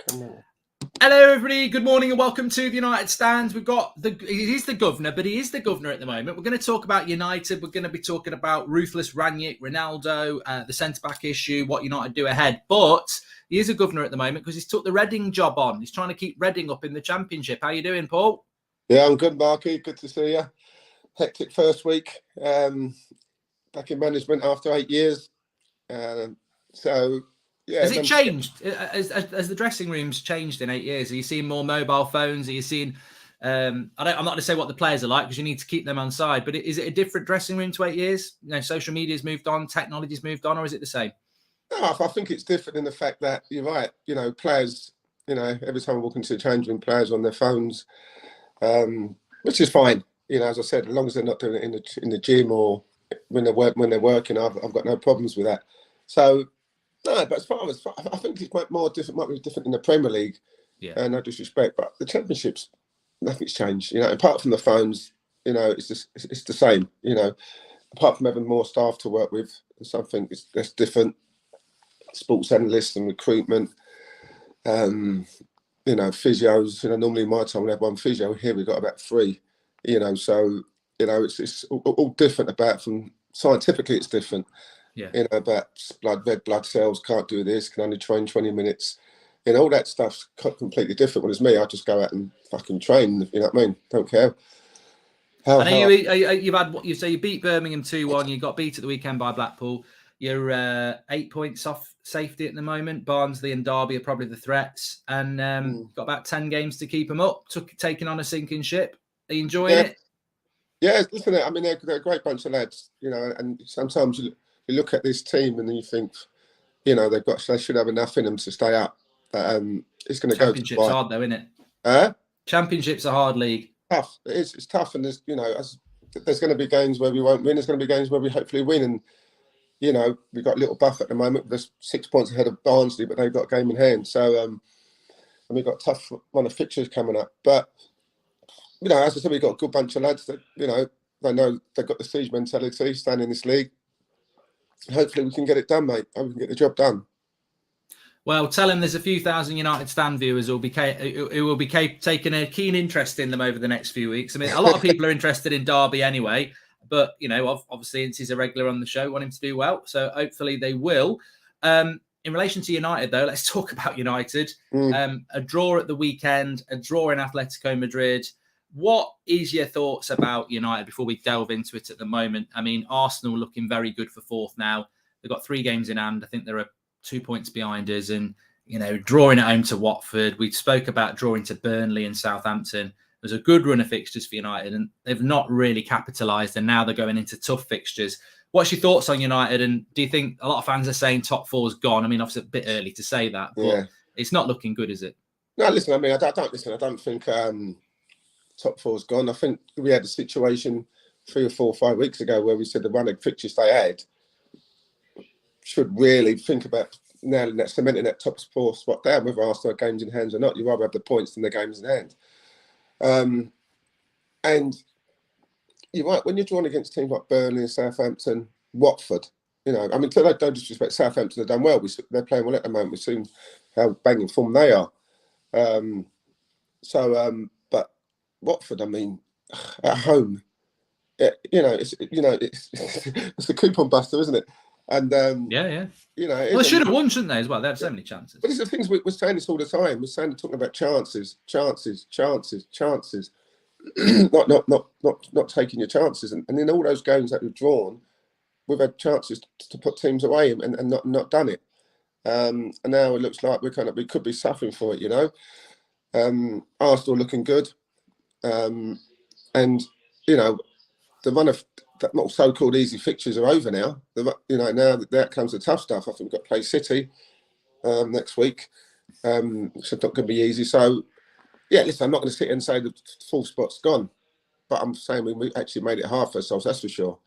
Come on. Hello, everybody. Good morning and welcome to the United Stand. We've got he's the governor, but he is the governor at the moment. We're going to talk about United. We're going to be talking about Ruthless, Rangnick, Ronaldo, the centre-back issue, what United do ahead. But he is a governor at the moment because he's took the Reading job on. He's trying to keep Reading up in the Championship. How you doing, Paul? Yeah, I'm good, Marky. Good to see you. Hectic first week. Back in management after 8 years. Yeah. Has it changed? Has the dressing rooms changed in 8 years? Are you seeing more mobile phones? Are you seeing... I'm not going to say what the players are like because you need to keep them on side, but is it a different dressing room to 8 years? You know, social media's moved on, technology's moved on, or is it the same? No, I think it's different in the fact that you're right. You know, players, every time I walk into the change room, players on their phones, which is fine. You know, as I said, as long as they're not doing it in the gym or when they're working, I've got no problems with that. So, no, but as far as I think it's might be different in the Premier League. Yeah. No disrespect, but the Championships, nothing's changed. You know, apart from the phones, it's the same. You know, apart from having more staff to work with, something that's different. Sports analysts and recruitment, physios. Normally in my time we had one physio. Here we've got about 3. So it's all different. About from scientifically, it's different. Yeah. About red blood cells can't do this. Can only train 20 minutes. All that stuff's completely different. Whereas me, I just go out and fucking train. You know what I mean? Don't care. I know you beat Birmingham 2-1. You got beat at the weekend by Blackpool. You're 8 points off safety at the moment. Barnsley and Derby are probably the threats, and got about 10 games to keep them up. Taking on a sinking ship. Are you enjoying it? Yeah, listen. I mean, they're a great bunch of lads. And sometimes you look at this team and then you think, they should have enough in them to stay up. It's going to go. Championship's hard though, isn't it? Championship's a hard league. Tough. It's tough, and there's there's going to be games where we won't win. There's going to be games where we hopefully win, and we've got a little buff at the moment. There's 6 points ahead of Barnsley, but they've got a game in hand. So, and we've got a tough run of fixtures coming up. But as I said, we've got a good bunch of lads that they know they've got the siege mentality, staying in this league. Hopefully, we can get it done, mate. We can get the job done. Well, tell him there's a few thousand United Stand viewers who will be taking a keen interest in them over the next few weeks. I mean, a lot of people are interested in Derby anyway, but obviously, since he's a regular on the show, want him to do well. So hopefully they will. In relation to United, though, let's talk about United. A draw at the weekend, a draw in Atletico Madrid. What is your thoughts about United before we delve into it at the moment? I mean, Arsenal looking very good for 4th now. They've got 3 games in hand. I think there are 2 points behind us, and drawing at home to Watford. We spoke about drawing to Burnley and Southampton. There's a good run of fixtures for United, and they've not really capitalised, and now they're going into tough fixtures. What's your thoughts on United, and do you think a lot of fans are saying top 4's gone? I mean, obviously a bit early to say that, but It's not looking good, is it? No, listen, I mean, I don't think top 4's gone. I think we had a situation 3 or 4 or 5 weeks ago where we said the run of fixtures they had should really think about nailing that, cementing that top 4 spot down, whether Arsenal have games in hand or not. You rather have the points than the games in hand. And you're right, when you're drawn against teams like Burnley, Southampton, Watford, I mean, don't disrespect, Southampton have done well. They're playing well at the moment. We've seen how banging form they are. But Watford, I mean, at home, it's the coupon buster, isn't it? And well, they should have won, shouldn't they? As well, they had so many chances. But it's the things we're saying this all the time. We're talking about chances, not taking your chances. And in all those games that we've drawn, we've had chances to put teams away and not done it. And now it looks like we could be suffering for it. Arsenal looking good, and the run of that not so-called easy fixtures are over now. Now that comes the tough stuff. I think we've got to play City next week, which is not going to be easy. So, yeah, listen, I'm not going to sit here and say the full spot's gone, but I'm saying we actually made it hard for ourselves, that's for sure.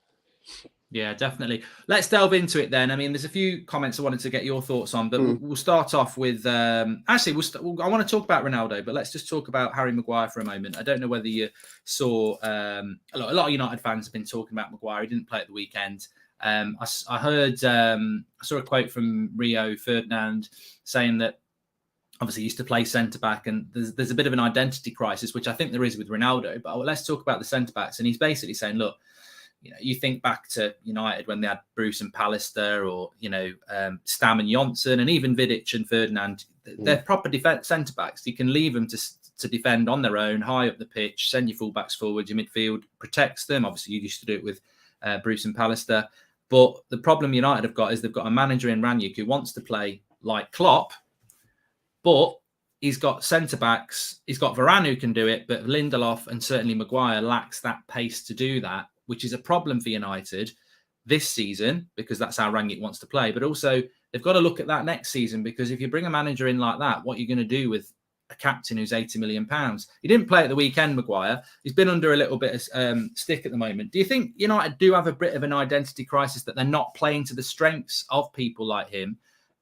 Yeah, definitely. Let's delve into it then. I mean, there's a few comments I wanted to get your thoughts on, but we'll start off with... I want to talk about Ronaldo, but let's just talk about Harry Maguire for a moment. I don't know whether you saw... a lot of United fans have been talking about Maguire. He didn't play at the weekend. I saw a quote from Rio Ferdinand saying that obviously used to play centre-back, and there's a bit of an identity crisis, which I think there is with Ronaldo. But let's talk about the centre-backs. And he's basically saying, look, you think back to United when they had Bruce and Pallister, or, Stam and Johnson, and even Vidic and Ferdinand. They're proper defence centre-backs. You can leave them to defend on their own, high up the pitch, send your full-backs forward, your midfield protects them. Obviously, you used to do it with Bruce and Pallister. But the problem United have got is they've got a manager in Rangnick who wants to play like Klopp, but he's got centre-backs. He's got Varane who can do it, but Lindelof and certainly Maguire lacks that pace to do that, which is a problem for United this season, because that's how Rangnick wants to play. But also, they've got to look at that next season, because if you bring a manager in like that, what are you going to do with a captain who's £80 million? He didn't play at the weekend, Maguire. He's been under a little bit of stick at the moment. Do you think United do have a bit of an identity crisis, that they're not playing to the strengths of people like him?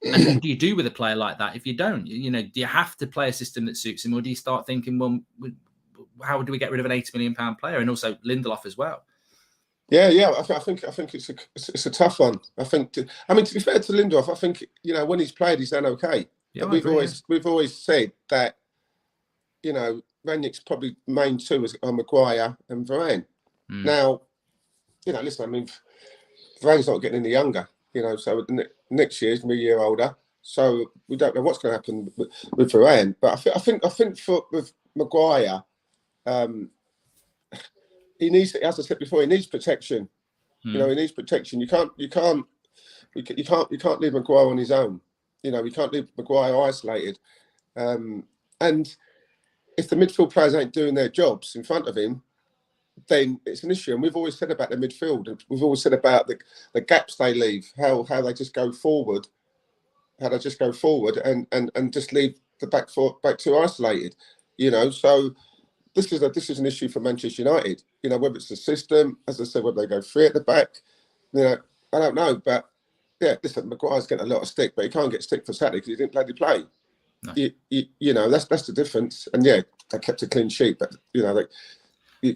And what do you do with a player like that if you don't? Do you have to play a system that suits him, or do you start thinking, well, how do we get rid of an £80 million player? And also Lindelof as well. Yeah. I think it's a tough one. To be fair to Lindelof, I think when he's played, he's done okay. Yeah, we've always said that Rangnick's probably main two is Maguire and Varane. Now, listen, Varane's not getting any younger. So next year he's going to be a year older. So we don't know what's going to happen with Varane. But I think with Maguire, he needs, as I said before, he needs protection. He needs protection. You can't leave Maguire on his own. We can't leave Maguire isolated. And if the midfield players ain't doing their jobs in front of him, then it's an issue. And we've always said about the midfield, and we've always said about the gaps they leave, how they just go forward, and just leave the back two isolated. So this is an issue for Manchester United. Whether it's the system, as I said, whether they go three at the back, I don't know. But yeah, listen, Maguire's getting a lot of stick, but he can't get stick for Saturday because he didn't bloody play. No. That's the difference. And yeah, they kept a clean sheet, but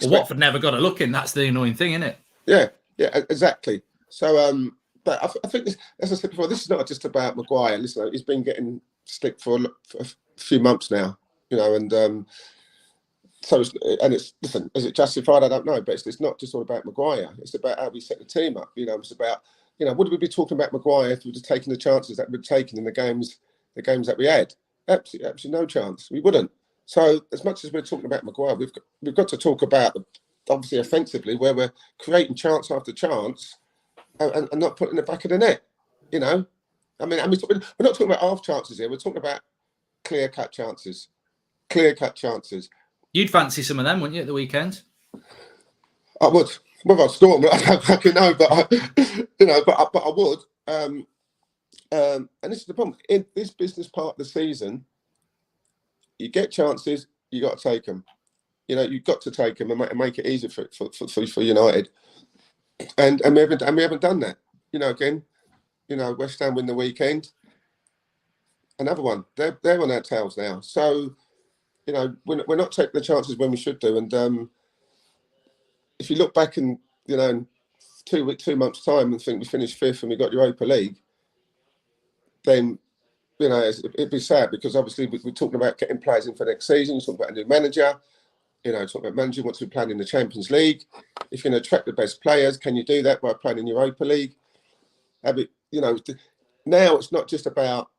Watford never got a look in. That's the annoying thing, isn't it? Yeah, exactly. So, but I think this, as I said before, this is not just about Maguire. Listen, he's been getting stick for a few months now, and so listen, is it justified? I don't know, but it's not just all about Maguire. It's about how we set the team up. It's about would we be talking about Maguire if we were just taking the chances that we'd taken in the games that we had? Absolutely no chance. We wouldn't. So as much as we're talking about Maguire, we've got to talk about obviously offensively, where we're creating chance after chance and not putting it back of the net. We're not talking about half chances here. We're talking about clear-cut chances. You'd fancy some of them, wouldn't you, at the weekend? I would. Whether I'd score them, I don't fucking know, but I would. And this is the problem. In this business part of the season, you get chances, you got to take them. You've got to take them and make it easier for United. And we haven't done that. Again, West Ham win the weekend. Another one. They're on our tails now. So, we're not taking the chances when we should do. And if you look back in 2 months' time and think we finished fifth and we got Europa League, then it'd be sad, because obviously we're talking about getting players in for next season. You're talking about a new manager. Talking about manager wants to be playing in the Champions League. If you're going to attract the best players, can you do that by playing in Europa League? Now it's not just about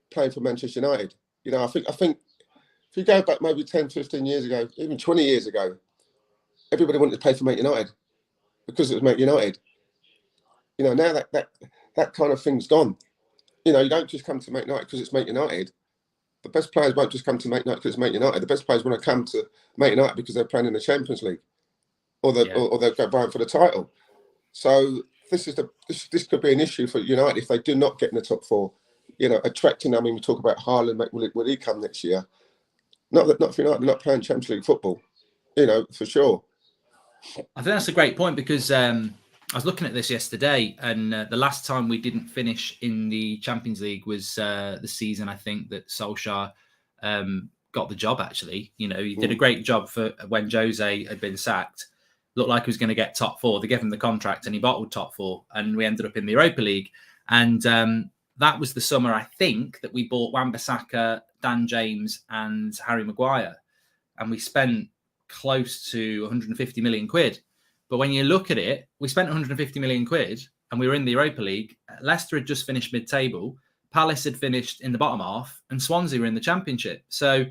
playing for Manchester United. I think if you go back maybe 10, 15 years ago, even 20 years ago, everybody wanted to play for Man United because it was Man United. Now that kind of thing's gone. You don't just come to Man United because it's Man United. The best players won't just come to Man United because it's Man United. The best players want to come to Man United because they're playing in the Champions League, or they're going for the title. So this could be an issue for United if they do not get in the top four. Attracting. We talk about Haaland. Will he come next year? Not for United. They're not playing Champions League football. For sure. I think that's a great point, because I was looking at this yesterday, and the last time we didn't finish in the Champions League was the season, I think, that Solskjaer got the job, actually. He did a great job for when Jose had been sacked. Looked like he was going to get top four. They gave him the contract and he bottled top four, and we ended up in the Europa League. And that was the summer, I think, that we bought Wan-Bissaka, Dan James and Harry Maguire. And we spent close to 150 million quid. But when you look at it, we spent 150 million quid and we were in the Europa League. Leicester had just finished mid-table. Palace had finished in the bottom half and Swansea were in the Championship. So,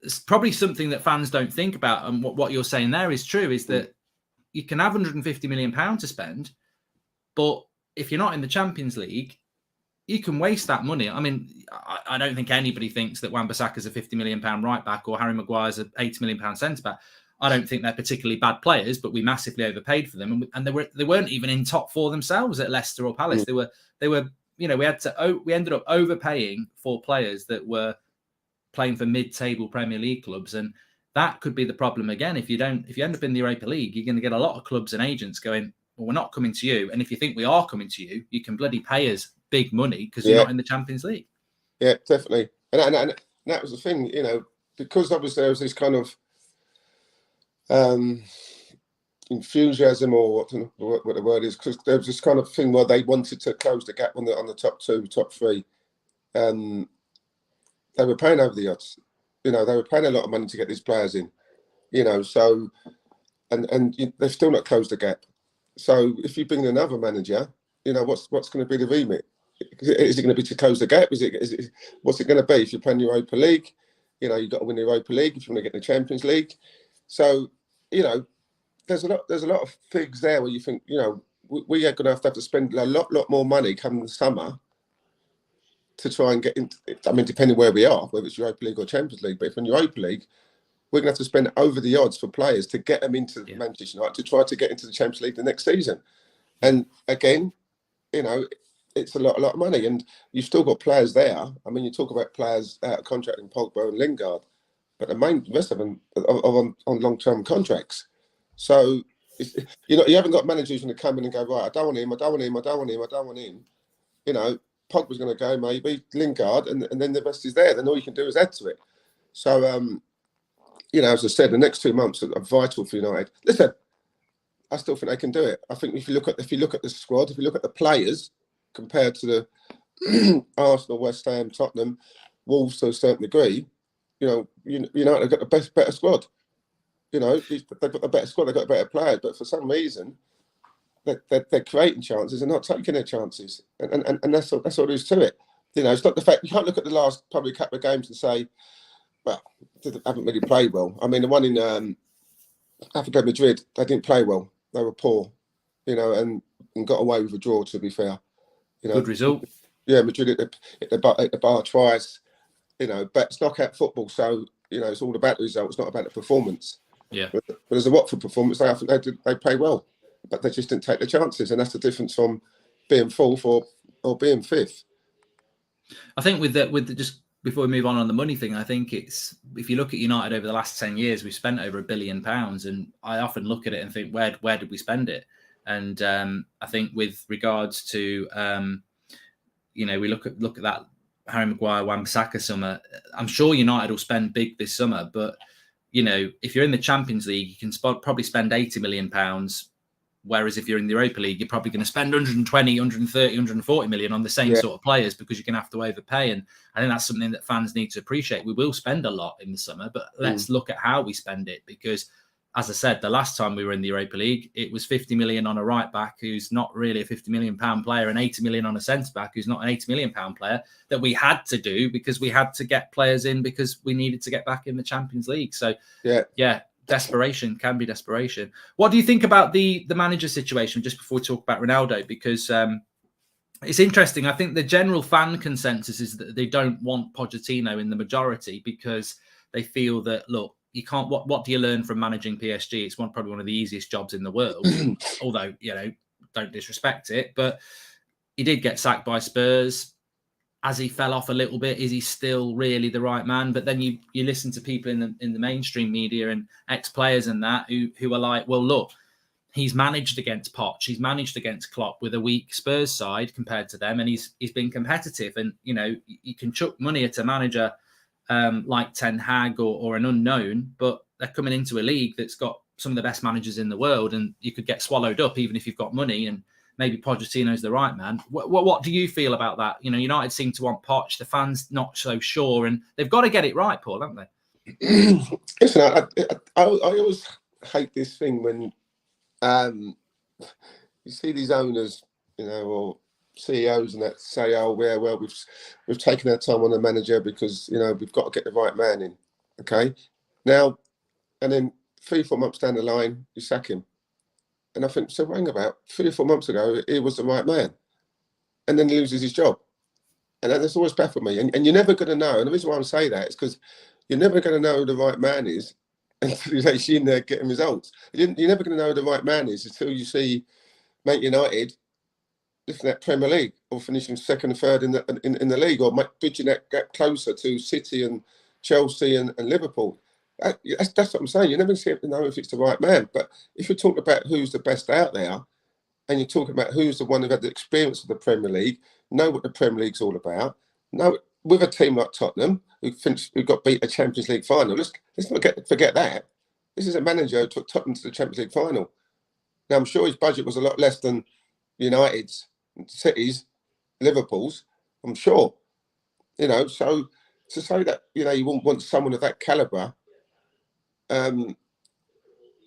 it's probably something that fans don't think about. And what you're saying there is true, is that you can have 150 million pounds to spend, but if you're not in the Champions League, you can waste that money. I mean, I don't think anybody thinks that Wan-Bissaka is a 50 million pound right back or Harry Maguire's a 80 million pound centre back. I don't think they're particularly bad players, but we massively overpaid for them, and they weren't even in top four themselves at Leicester or Palace. They were. We ended up overpaying for players that were playing for mid-table Premier League clubs, and that could be the problem again. If you end up in the Europa League, you're going to get a lot of clubs and agents going, well, we're not coming to you, and if you think we are coming to you, you can bloody pay us big money because you're not in the Champions League. Yeah, definitely. And that was the thing, because obviously there was this kind of enthusiasm, or what the word is, because there was this kind of thing where they wanted to close the gap on the top two, top three. They were paying over the odds. They were paying a lot of money to get these players in. So and they've still not closed the gap. So if you bring another manager, what's going to be the remit? Is it going to be to close the gap? What's it going to be? If you're playing Europa League, you've got to win the Europa League if you want to get in the Champions League. So there's a lot of things there where you think we are going to have to spend a lot more money come the summer to try and get in. I mean, depending where we are, whether it's Europa League or Champions League. But if in Europa League, we're going to have to spend over the odds for players to get them into Manchester United, to try to get into the Champions League the next season. And again, it's a lot of money, and you've still got players there. I mean, you talk about players out of contract in Pogba and Lingard, but the rest of them are on long-term contracts. So you haven't got managers going to come in and go, right, I don't want him, I don't want him, I don't want him, I don't want him. Pogba's going to go, maybe Lingard, and then the rest is there. Then all you can do is add to it. So as I said, the next 2 months are vital for United. Listen, I still think they can do it. I think if you look at the squad, if you look at the players compared to the Arsenal, West Ham, Tottenham, Wolves to a certain degree, United have got the better squad. They've got the better squad, they've got better players, but for some reason they're creating chances and not taking their chances, and that's all there is to it. It's not the fact you can't look at the last probably couple of games and say, well, they haven't really played well. I mean, the one in Atletico Madrid, they didn't play well. They were poor, and got away with a draw, to be fair. Good result. Yeah, Madrid hit the bar twice, but it's knockout football, so, it's all about the result. It's not about the performance. Yeah. But as a Watford performance, I think they played well, but they just didn't take the chances, and that's the difference from being fourth or being fifth. I think with just before we move on the money thing, I think it's, if you look at United over the last 10 years, we've spent over £1 billion, and I often look at it and think, where did we spend it? And I think with regards to, we look at that Harry Maguire, Wan-Bissaka summer, I'm sure United will spend big this summer, but, if you're in the Champions League, you can probably spend £80 million, whereas if you're in the Europa League, you're probably going to spend 120, 130, 140 million on the same sort of players, because you're going to have to overpay. And I think that's something that fans need to appreciate. We will spend a lot in the summer, but let's look at how we spend it, because, as I said, the last time we were in the Europa League, it was 50 million on a right back who's not really a 50 million pound player, and 80 million on a centre back who's not an 80 million pound player, that we had to do because we had to get players in because we needed to get back in the Champions League. So yeah, desperation can be desperation. What do you think about the manager situation, just before we talk about Ronaldo? Because it's interesting. I think the general fan consensus is that they don't want Pochettino in the majority, because they feel that, look, you can't. What do you learn from managing PSG? It's probably one of the easiest jobs in the world. Although, don't disrespect it, but he did get sacked by Spurs. As he fell off a little bit, is he still really the right man? But then you listen to people in the mainstream media and ex-players and that who are like, well, look, he's managed against Poch, he's managed against Klopp with a weak Spurs side compared to them, and he's been competitive. And you can chuck money at a manager like Ten Hag or an unknown, but they're coming into a league that's got some of the best managers in the world, and you could get swallowed up even if you've got money. And maybe Pochettino's the right man. What do you feel about that? You know, United seem to want Poch. The fans not so sure, and they've got to get it right, Paul, haven't they? Listen, I always hate this thing when you see these owners, you know, or CEOs and that say, "Oh, yeah, well, we've taken our time on the manager because, you know, we've got to get the right man in." Okay, now and then 3-4 months down the line, you sack him, and I think, so hang about 3 or 4 months ago, he was the right man, and then he loses his job, and that's always baffled me. And you're never going to know. And the reason why I'm saying that is because you're never going to know who the right man is until you're actually in there getting results. You're never going to know who the right man is until you see Man United lifting that Premier League or finishing second and third in the league, or bridging that gap closer to City and Chelsea and Liverpool. That's what I'm saying. You never seem to know if it's the right man. But if you're talking about who's the best out there, and you're talking about who's the one who had the experience of the Premier League, know what the Premier League's all about, know with a team like Tottenham who got beat a Champions League final. Let's not forget that. This is a manager who took Tottenham to the Champions League final. Now, I'm sure his budget was a lot less than United's, City's, Liverpool's, I'm sure. You know, so to say that, you know, you wouldn't want someone of that calibre,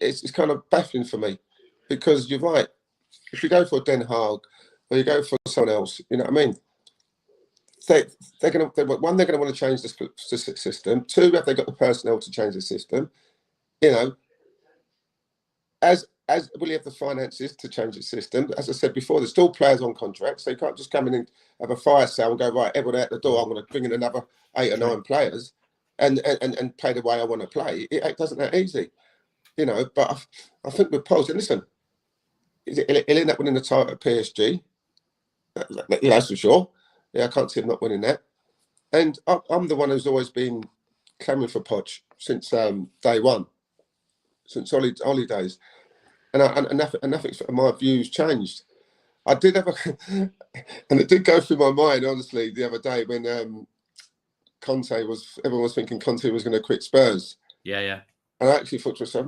it's kind of baffling for me, because you're right. If you go for Den Haag or you go for someone else, you know what I mean? They're going to want to change the system. Two, have they got the personnel to change the system? You know, as will you have the finances to change the system? As I said before, there's still players on contract, so you can't just come in and have a fire sale and go, right, everyone out the door, I'm going to bring in another 8 or 9 players and play the way I want to play. It doesn't that easy, you know. But I think with Poles, and listen, he'll end up winning the title at PSG. Yeah, that's for sure. Yeah, I can't see him not winning that. And I'm the one who's always been clamouring for Poch since day one, since Ollie days. And nothing's my views changed. I did have and it did go through my mind, honestly, the other day when everyone was thinking Conte was going to quit Spurs. Yeah. And I actually thought to myself,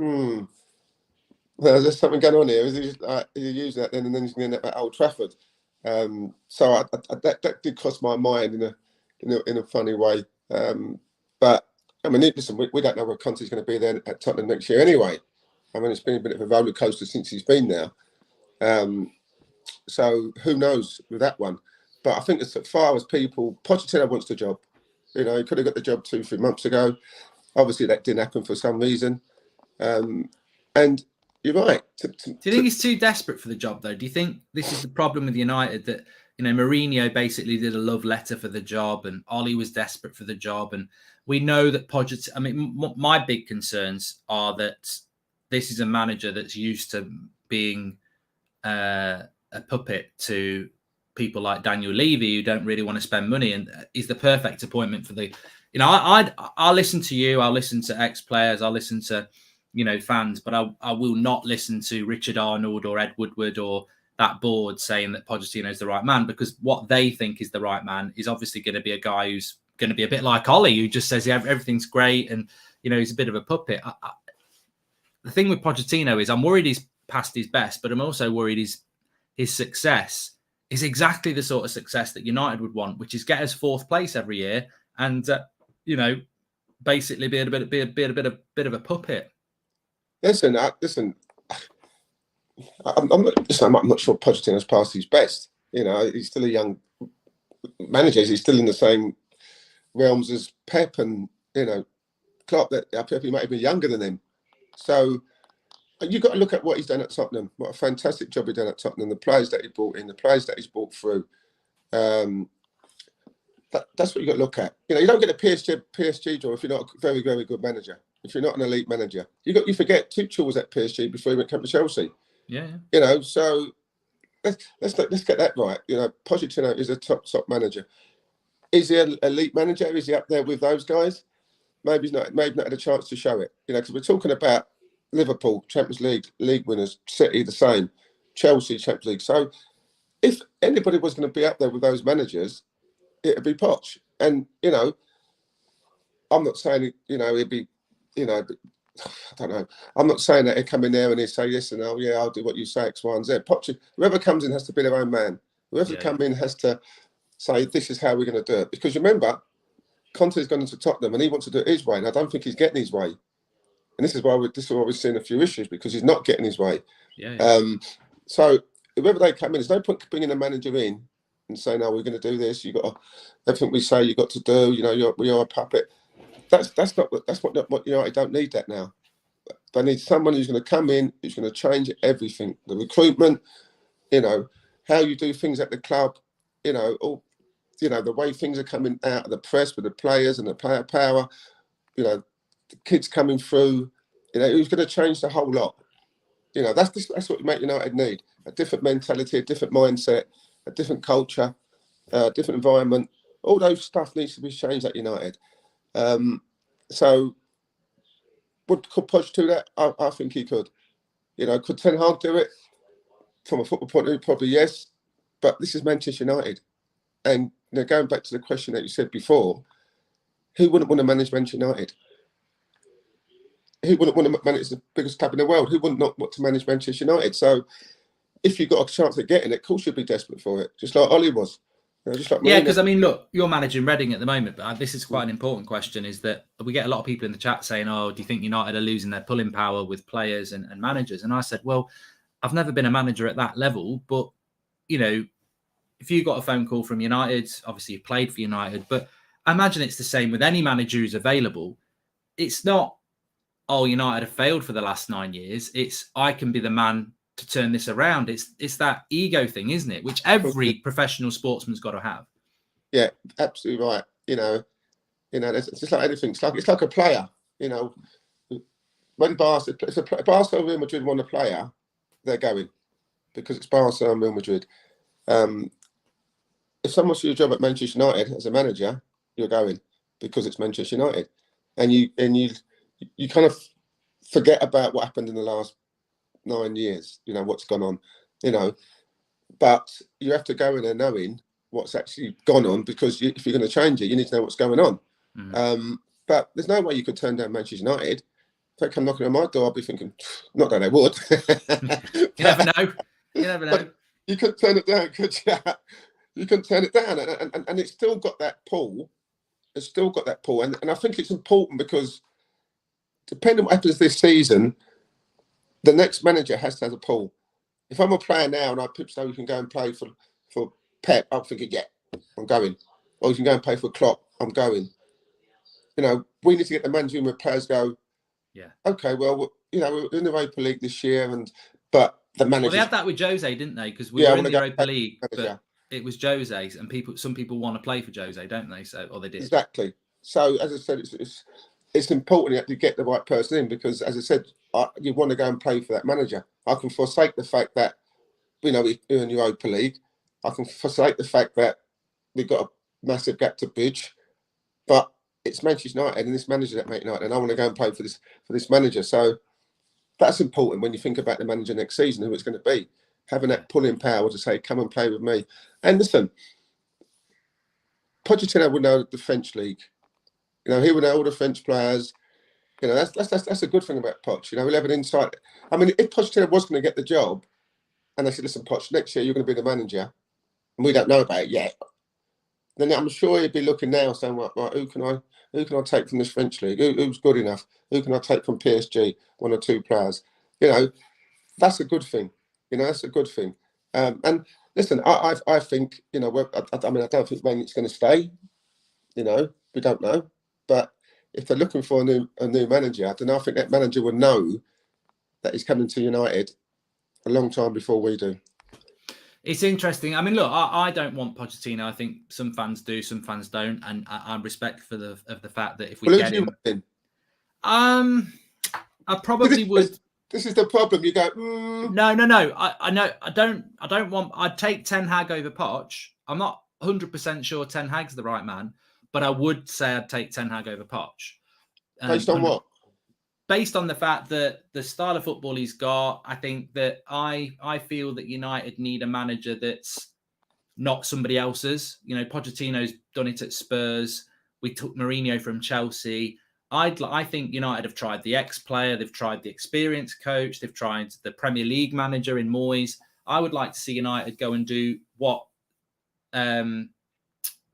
well, there's something going on here. Is he using that then, and then he's going to end up at Old Trafford? So that did cross my mind in a funny way. But I mean, listen, we don't know where Conte's going to be there at Tottenham next year anyway. I mean, it's been a bit of a roller coaster since he's been there. So who knows with that one? But I think as far as people, Pochettino wants the job. You know, he could have got the job 2-3 months ago. Obviously, that didn't happen for some reason. And you're right. Do you think he's too desperate for the job, though? Do you think this is the problem with United, that, you know, Mourinho basically did a love letter for the job, and Ollie was desperate for the job, and we know that Pochettino. I mean, my big concerns are that this is a manager that's used to being a puppet to people like Daniel Levy, who don't really want to spend money, and is the perfect appointment for the. You know, I'll listen to you. I'll listen to ex-players. I'll listen to, you know, fans, but I will not listen to Richard Arnold or Ed Woodward or that board saying that Pochettino is the right man, because what they think is the right man is obviously going to be a guy who's going to be a bit like Ollie, who just says everything's great and, you know, he's a bit of a puppet. The thing with Pochettino is I'm worried he's past his best, but I'm also worried his success is exactly the sort of success that United would want, which is get us 4th place every year and, you know, basically be a bit of a puppet. Listen, I'm not sure Pochettino's past his best. You know, he's still a young manager. He's still in the same realms as Pep and, you know, Klopp. That Pep, he might be younger than him. So you've got to look at what he's done at Tottenham. What a fantastic job he's done at Tottenham. The players that he brought in, the players that he's brought through. That's what you've got to look at. You know, you don't get a PSG job if you're not a very, very good manager. If you're not an elite manager, you forget Tuchel was at PSG before he went to Chelsea. Yeah. You know, so let's get that right. You know, Pochettino is a top manager. Is he an elite manager? Is he up there with those guys? Maybe he's not. Maybe not had a chance to show it. You know, because we're talking about Liverpool, Champions League winners, City the same, Chelsea Champions League. So if anybody was going to be up there with those managers, it'd be Poch. And you know, I'm not saying, you know, it'd be, you know, I don't know. I'm not saying that he'd come in there and he'd say, listen, oh yeah, I'll do what you say, X, Y, and Z. Whoever comes in has to be their own man. Whoever comes in has to say, this is how we're going to do it. Because remember, Conte's gone into Tottenham and he wants to do it his way. And I don't think he's getting his way. And this is why we're seeing a few issues, because he's not getting his way. So whoever they come in, there's no point bringing a manager in and saying, no, we're going to do this. You got to, everything we say you got to do. You know, we are a puppet. That's what United don't need that now. They need someone who's going to come in, who's going to change everything. The recruitment, you know, how you do things at the club, you know, all, you know, the way things are coming out of the press with the players and the player power, you know, the kids coming through, you know, who's going to change the whole lot. You know, that's what Man United need. A different mentality, a different mindset, a different culture, a different environment. All those stuff needs to be changed at United. So could Poch do that? I think he could. You know, could Ten Hag do it? From a football point of view, probably yes. But this is Manchester United. And you know, going back to the question that you said before, who wouldn't want to manage Manchester United? Who wouldn't want to manage the biggest club in the world? Who wouldn't not want to manage Manchester United? So if you got a chance of getting it, of course you'd be desperate for it, just like Ollie was. You know, just like because I mean, look, you're managing Reading at the moment, but this is quite an important question, is that we get a lot of people in the chat saying, oh, do you think United are losing their pulling power with players and managers? And I said, well, I've never been a manager at that level, but, you know, if you got a phone call from United, obviously you played for United, but I imagine it's the same with any manager who's available. It's not, oh, United have failed for the last 9 years. It's, I can be the man to turn this around. It's that ego thing, isn't it? Which every professional sportsman's got to have. Yeah, absolutely right. You know, it's just like anything. It's like a player. You know, when Barca or Real Madrid want a player, they're going because it's Barca and Real Madrid. If someone wants to do a job at Manchester United as a manager, you're going because it's Manchester United, and you kind of forget about what happened in the last 9 years. You know what's gone on. You know, but you have to go in there knowing what's actually gone on, because if you're going to change it, you need to know what's going on. But there's no way you could turn down Manchester United. If they come knocking on my door, I'll be thinking, not that they would. You never know. You never know. You couldn't turn it down, could you? You couldn't turn it down. And it's still got that pull. It's still got that pull. And I think it's important because depending on what happens this season, the next manager has to have a pull. If I'm a player now and I pitch so you can go and play for Pep, I'm thinking, yeah, I'm going. Or you can go and play for Klopp, I'm going. You know, we need to get the manager where players go, yeah, okay, well, you know, we're in the Europa League this year, but the manager. Well, they had that with Jose, didn't they? Because we were in the Europa League, but it was Jose's, and some people want to play for Jose, don't they? So, or they did. Exactly. So, as I said, it's important that you get the right person in, because, as I said, you want to go and play for that manager. I can forsake the fact that, you know, we're in the Europa League. I can forsake the fact that we've got a massive gap to bridge, but it's Manchester United and this manager at Man United, and I want to go and play for this manager. So that's important when you think about the manager next season, who it's going to be, having that pulling power to say, come and play with me. And listen, Pochettino would know the French league. You know, he would know all the French players. You know, that's a good thing about Poch. You know, he'll have an insight. I mean, if Pochettino was going to get the job, and they said, listen, Poch, next year you're going to be the manager, and we don't know about it yet, then I'm sure he'd be looking now, saying, right, who can I take from this French league? Who's good enough? Who can I take from PSG? 1 or 2 players. You know, that's a good thing. You know, that's a good thing. And listen, I think, you know, I mean, I don't think Rangnick's going to stay. You know, we don't know. But if they're looking for a new manager, then I think that manager would know that he's coming to United a long time before we do. It's interesting. I mean, look, I don't want Pochettino. I think some fans do, some fans don't, and I'm respect for the fact that if we get him, I probably would. This is the problem. You go, No. I know. I don't want. I'd take Ten Hag over Poch. I'm not 100% sure Ten Hag's the right man, but I would say I'd take Ten Hag over Poch. Based on what? Based on the fact that the style of football he's got, I think that I feel that United need a manager that's not somebody else's. You know, Pochettino's done it at Spurs. We took Mourinho from Chelsea. I think United have tried the ex-player, they've tried the experienced coach, they've tried the Premier League manager in Moyes. I would like to see United go and do what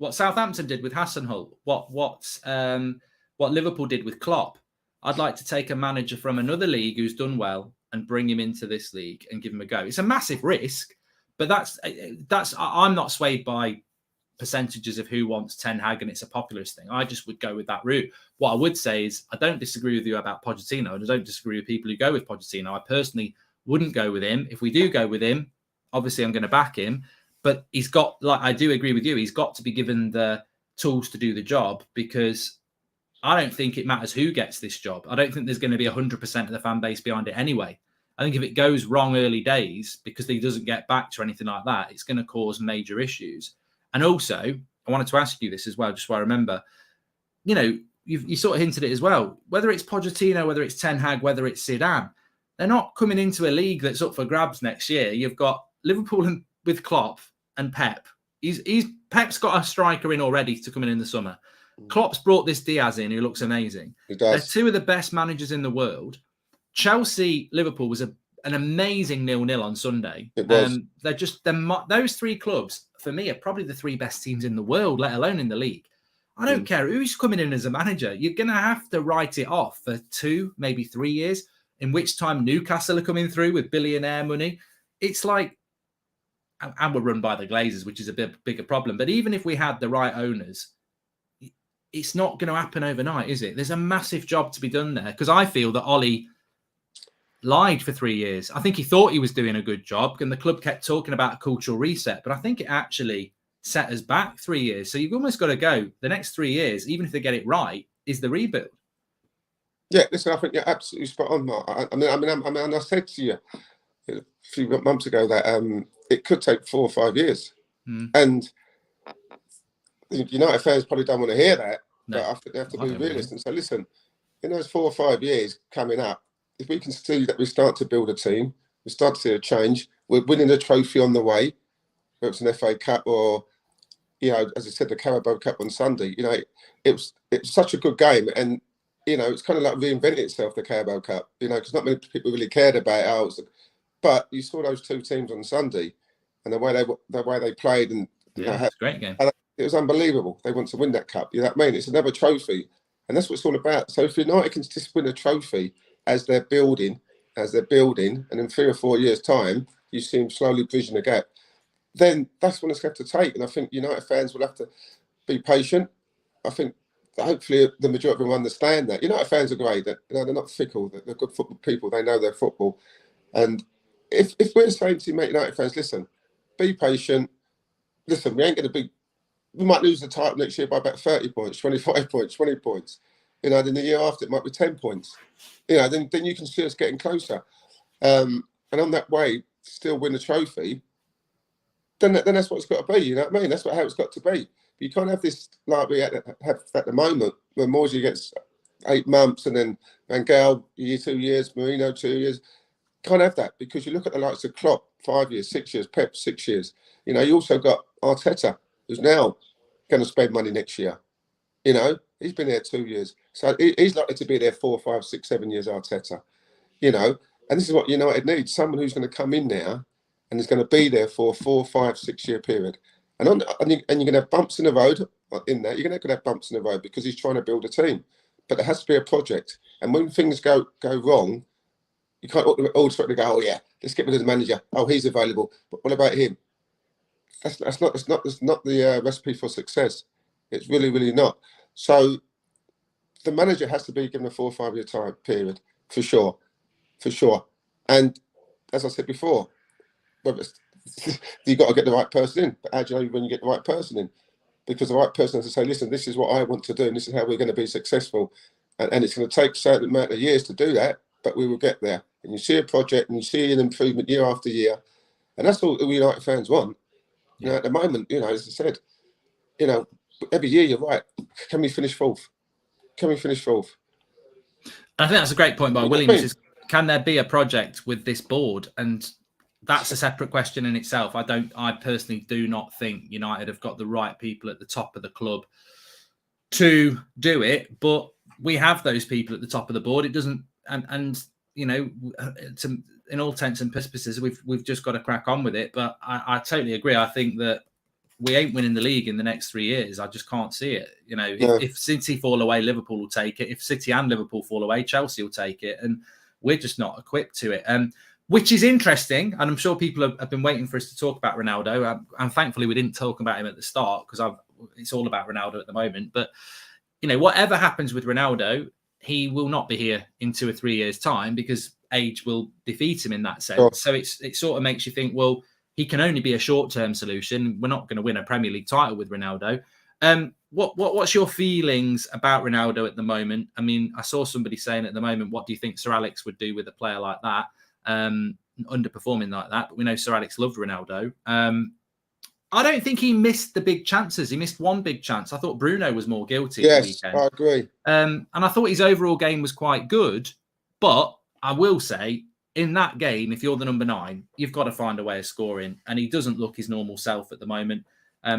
Southampton did with Hasenhuttl, what Liverpool did with Klopp. I'd like to take a manager from another league who's done well and bring him into this league and give him a go. It's a massive risk, but that's I'm not swayed by percentages of who wants Ten Hag and it's a populist thing. I just would go with that route. What I would say is I don't disagree with you about Pochettino, and I don't disagree with people who go with Pochettino. I personally wouldn't go with him. If we do go with him, obviously I'm going to back him, but he's got, like, I do agree with you, he's got to be given the tools to do the job, because I don't think it matters who gets this job. I don't think there's going to be 100% of the fan base behind it anyway. I think if it goes wrong early days because he doesn't get backed or anything like that, it's going to cause major issues. And also, I wanted to ask you this as well, just so I remember, you sort of hinted it as well, whether it's Pochettino, whether it's Ten Hag, whether it's Zidane, they're not coming into a league that's up for grabs next year. You've got Liverpool with Klopp and Pep. Pep's got a striker in already to come in the summer. Klopp's brought this Diaz in, who looks amazing. He does. They're two of the best managers in the world. Chelsea, Liverpool was an amazing 0-0 on Sunday. It was. Those three clubs, for me, are probably the three best teams in the world, let alone in the league. I don't care who's coming in as a manager. You're going to have to write it off for 2, maybe 3 years, in which time Newcastle are coming through with billionaire money. It's like, and we're run by the Glazers, which is a bit bigger problem. But even if we had the right owners, it's not going to happen overnight, is it? There's a massive job to be done there, because I feel that Ollie lied for 3 years. I think he thought he was doing a good job, and the club kept talking about a cultural reset, but I think it actually set us back 3 years. So you've almost got to go the next 3 years, even if they get it right, is the rebuild. Yeah, listen, I think you're absolutely spot on, Mark. I mean, I said to you a few months ago that it could take 4 or 5 years, and United fans probably don't want to hear that, but I think they have to be realistic and say, listen, in those 4 or 5 years coming up, if we can see that we start to build a team, we start to see a change, we're winning a trophy on the way, whether it's an FA Cup or, as I said, the Carabao Cup on Sunday, it's such a good game, and it's kind of like reinvented itself, the Carabao Cup, because not many people really cared about it. But you saw those two teams on Sunday, and the way they played, and it's a great game. It was unbelievable. They want to win that cup. You know what I mean? It's another trophy, and that's what it's all about. So if United can just win a trophy as they're building, and in 3 or 4 years' time, you see them slowly bridging the gap, then that's what it's going to take. And I think United fans will have to be patient. I think hopefully the majority of them understand that. United fans are great. That they're not fickle. They're good football people. They know their football. And if we're saying to United fans, listen, be patient. Listen, we might lose the title next year by about 30 points, 25 points, 20 points. Then the year after it might be 10 points. Then you can see us getting closer. And on that way, still win a trophy. Then that's what it's got to be. You know what I mean? That's how it's got to be. But you can't have this like we have at the moment, where Morsey gets 8 months, and then Van Gaal 2 years, Mourinho 2 years. Can't have that, because you look at the likes of Klopp, 5 years, 6 years, Pep 6 years. You also got Arteta, who's now going to spend money next year. He's been there 2 years, so he's likely to be there 4, 5, 6, 7 years. Arteta, and this is what United needs: someone who's going to come in there and is going to be there for a 4, 5, 6 year period. And you're going to have bumps in the road in there. You're going to have bumps in the road because he's trying to build a team, but there has to be a project. And when things go wrong, you can't all sort of go, oh yeah, let's get rid of the manager. Oh, he's available, but what about him? That's not the recipe for success. It's really, really not. So the manager has to be given a 4 or 5 year time period for sure. And as I said before, you've got to get the right person in. But how do you know when you get the right person in? Because the right person has to say, listen, this is what I want to do, and this is how we're going to be successful. And it's going to take a certain amount of years to do that, but we will get there. And you see a project, and you see an improvement year after year. And that's all we United fans want. At the moment, as I said, every year you're right. Can we finish fourth? I think that's a great point by Williams. Can there be a project with this board? And that's a separate question in itself. I personally do not think United have got the right people at the top of the club to do it. But we have those people at the top of the board. It doesn't, and you know, in all intents and purposes, we've just got to crack on with it. But I totally agree. I think that we ain't winning the league in the next 3 years. I just can't see it. You know, if City fall away, Liverpool will take it. If City and Liverpool fall away, Chelsea will take it. And we're just not equipped to it. Which is interesting. And I'm sure people have been waiting for us to talk about Ronaldo. And thankfully, we didn't talk about him at the start because it's all about Ronaldo at the moment. But, you know, whatever happens with Ronaldo, he will not be here in 2 or 3 years' time because age will defeat him in that sense. Sure. So it sort of makes you think, well, he can only be a short-term solution. We're not going to win a Premier League title with Ronaldo. What's your feelings about Ronaldo at the moment? I mean, I saw somebody saying at the moment, what do you think Sir Alex would do with a player like that, underperforming like that? But we know Sir Alex loved Ronaldo. I don't think he missed the big chances. He missed one big chance. I thought Bruno was more guilty at the weekend. I agree. And I thought his overall game was quite good. But I will say, in that game, if you're the number 9, you've got to find a way of scoring. And he doesn't look his normal self at the moment.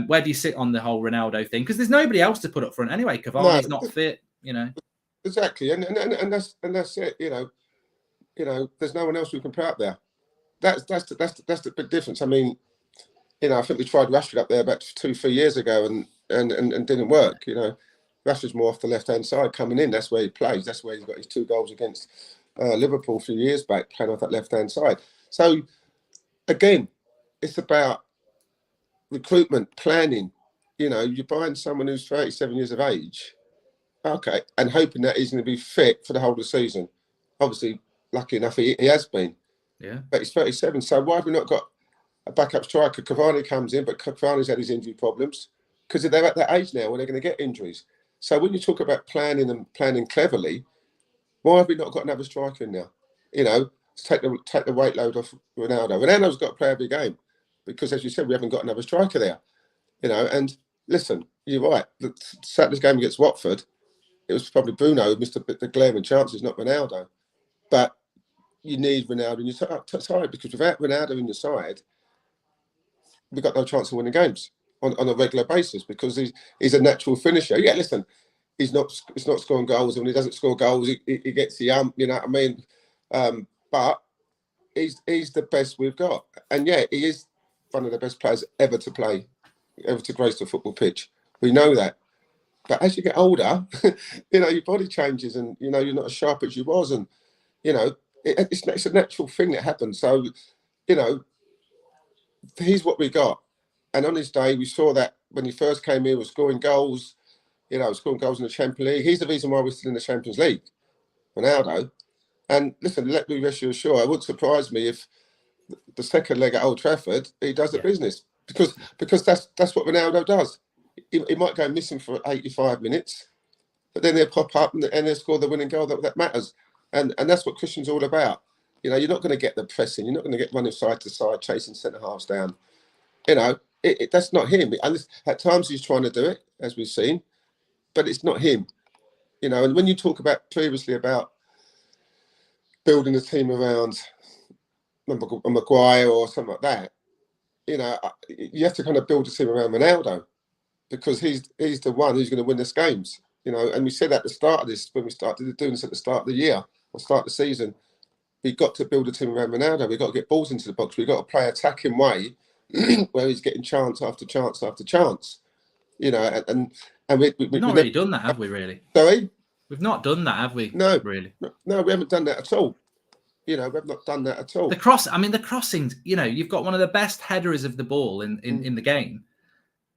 Where do you sit on the whole Ronaldo thing? Because there's nobody else to put up front anyway. Cavani's not fit, you know. Exactly, and that's it. You know, there's no one else we can put up there. That's the big difference. I mean, you know, I think we tried Rashford up there about 2-3 years ago and didn't work. You know, Rashford's more off the left hand side coming in. That's where he plays. That's where he's got his 2 goals against Liverpool a few years back, playing off that left hand side. So again, it's about recruitment, planning. You know, you're buying someone who's 37 years of age, okay, and hoping that he's going to be fit for the whole of the season. Obviously, lucky enough, he has been. Yeah. But he's 37, so why have we not got a backup striker? Cavani comes in, but Cavani's had his injury problems because they're at that age now where they're going to get injuries. So when you talk about planning and planning cleverly, why have we not got another striker in there? You know, to take the weight load off Ronaldo. Ronaldo's got to play every game because, as you said, we haven't got another striker there. You know, and listen, you're right. Saturday's game against Watford, it was probably Bruno who missed the glaring chances, not Ronaldo. But you need Ronaldo in your side because without Ronaldo in your side, we've got no chance of winning games on a regular basis because he's a natural finisher. Yeah, listen, he's not scoring goals, and when he doesn't score goals, he gets the you know what I mean? But he's the best we've got, and yeah, he is one of the best players ever to grace the football pitch. We know that. But as you get older, you know, your body changes, and you know you're not as sharp as you was, and you know it's a natural thing that happens. So, you know, he's what we got, and on his day, we saw that when he first came here, was scoring goals. You know, scoring goals in the Champions League. He's the reason why we're still in the Champions League, Ronaldo. And listen, let me rest you assured, it wouldn't surprise me if the second leg at Old Trafford he does the business because that's what Ronaldo does. He might go missing for 85 minutes, but then they'll pop up and they'll score the winning goal that matters. And that's what Christian's all about. You know, you're not going to get the pressing. You're not going to get running side to side, chasing centre-halves down. You know, that's not him. And at times he's trying to do it, as we've seen, but it's not him. You know, and when you talk about previously about building a team around a Maguire or something like that, you know, you have to kind of build a team around Ronaldo because he's the one who's going to win this games. You know, and we said at the start of this, when we started doing this at the start of the year or start of the season, we've got to build a team around Ronaldo. We've got to get balls into the box. We've got to play attacking way where he's getting chance after chance after chance. You know, and we've not really done that, have we? Really? Sorry, we've not done that, have we? No, really. No, we haven't done that at all. You know, we've not done that at all. The crossings. You know, you've got one of the best headers of the ball in the game,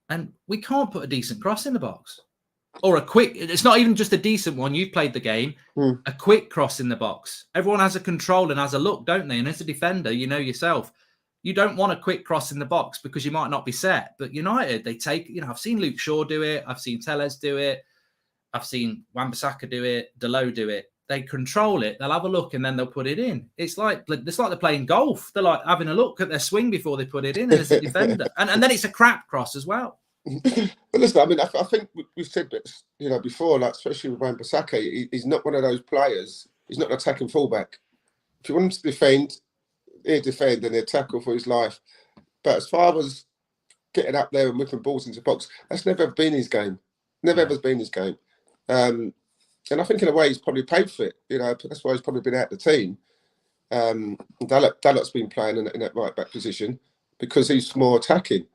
and we can't put a decent cross in the box. Or a quick, it's not even just a decent one. You've played the game, a quick cross in the box. Everyone has a control and has a look, don't they? And as a defender, you know yourself, you don't want a quick cross in the box because you might not be set. But United, they take, you know, I've seen Luke Shaw do it. I've seen Telles do it. I've seen Wan-Bissaka do it. Delo do it. They control it. They'll have a look and then they'll put it in. It's like they're playing golf. They're like having a look at their swing before they put it in as a defender. And then it's a crap cross as well. But listen, I mean, I think we've said this, you know, before, like especially with Wan-Bissaka, he's not one of those players. He's not an attacking fullback. If you want him to defend, he'll defend and he'll tackle for his life. But as far as getting up there and whipping balls into the box, that's never been his game. Never ever been his game. I think in a way he's probably paid for it. You know, that's why he's probably been out the team. Dalot's been playing in that right back position because he's more attacking.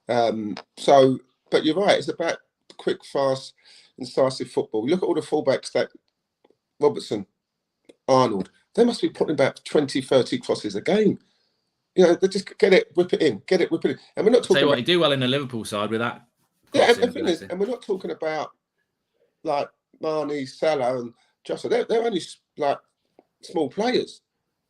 But you're right. It's about quick, fast, incisive football. Look at all the fullbacks that Robertson, Arnold. They must be putting about 20, 30 crosses a game. You know, they just get it, whip it in, get it, whip it in. And we're not talking about what he do well in the Liverpool side with that. Yeah, and we're not talking about like Marnie, Salah, and Jota. They're only like small players.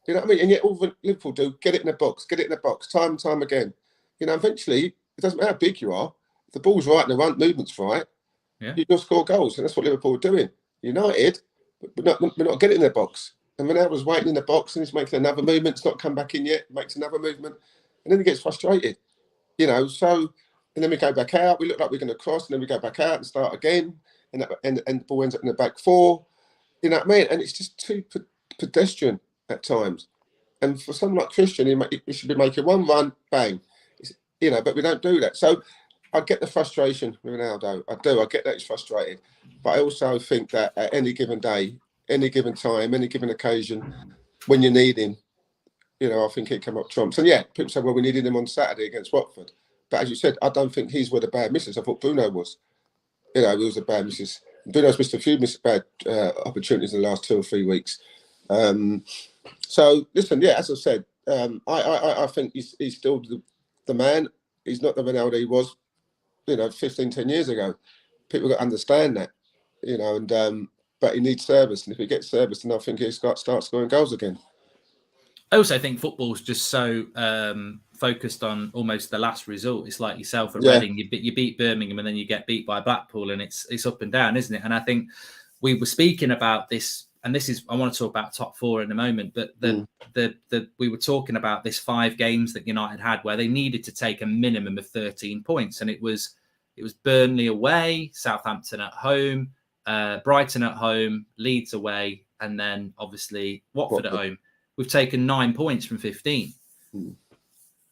You know what I mean? And yet all Liverpool do, get it in the box, time and time again. You know, eventually, it doesn't matter how big you are. If the ball's right and the run movement's right, you'll score goals. And that's what Liverpool are doing. United, we're not getting in the box. And Ronaldo's waiting in the box and he's making another movement. It's not come back in yet. Makes another movement. And then he gets frustrated. You know, so... And then we go back out. We look like we're going to cross, and then we go back out and start again. And the ball ends up in the back four. You know what I mean? And it's just too pedestrian at times. And for someone like Christian, he should be making one run, bang. You know, but we don't do that. So I get the frustration with Ronaldo. I do. I get that he's frustrated. But I also think that at any given day, any given time, any given occasion, when you need him, you know, I think he'd come up trumps. And yeah, people say, well, we needed him on Saturday against Watford. But as you said, I don't think he's where the bad misses. I thought Bruno was. You know, he was a bad misses. Bruno's missed a few bad opportunities in the last 2 or 3 weeks. So, listen, yeah, as I said, I think he's still the man. He's not the Ronaldo he was, you know, 15, 10 years ago. People got to understand that, you know, and but he needs service. And if he gets service, then I think he'll start scoring goals again. I also think football's just so focused on almost the last result. It's like yourself at Reading, you beat Birmingham and then you get beat by Blackpool, and it's up and down, isn't it? And I think we were speaking about this, and this is, I want to talk about top four in a moment, but we were talking about this 5 games that United had where they needed to take a minimum of 13 points, and it was Burnley away, Southampton at home, Brighton at home, Leeds away, and then obviously Watford at home. We've taken 9 points from 15,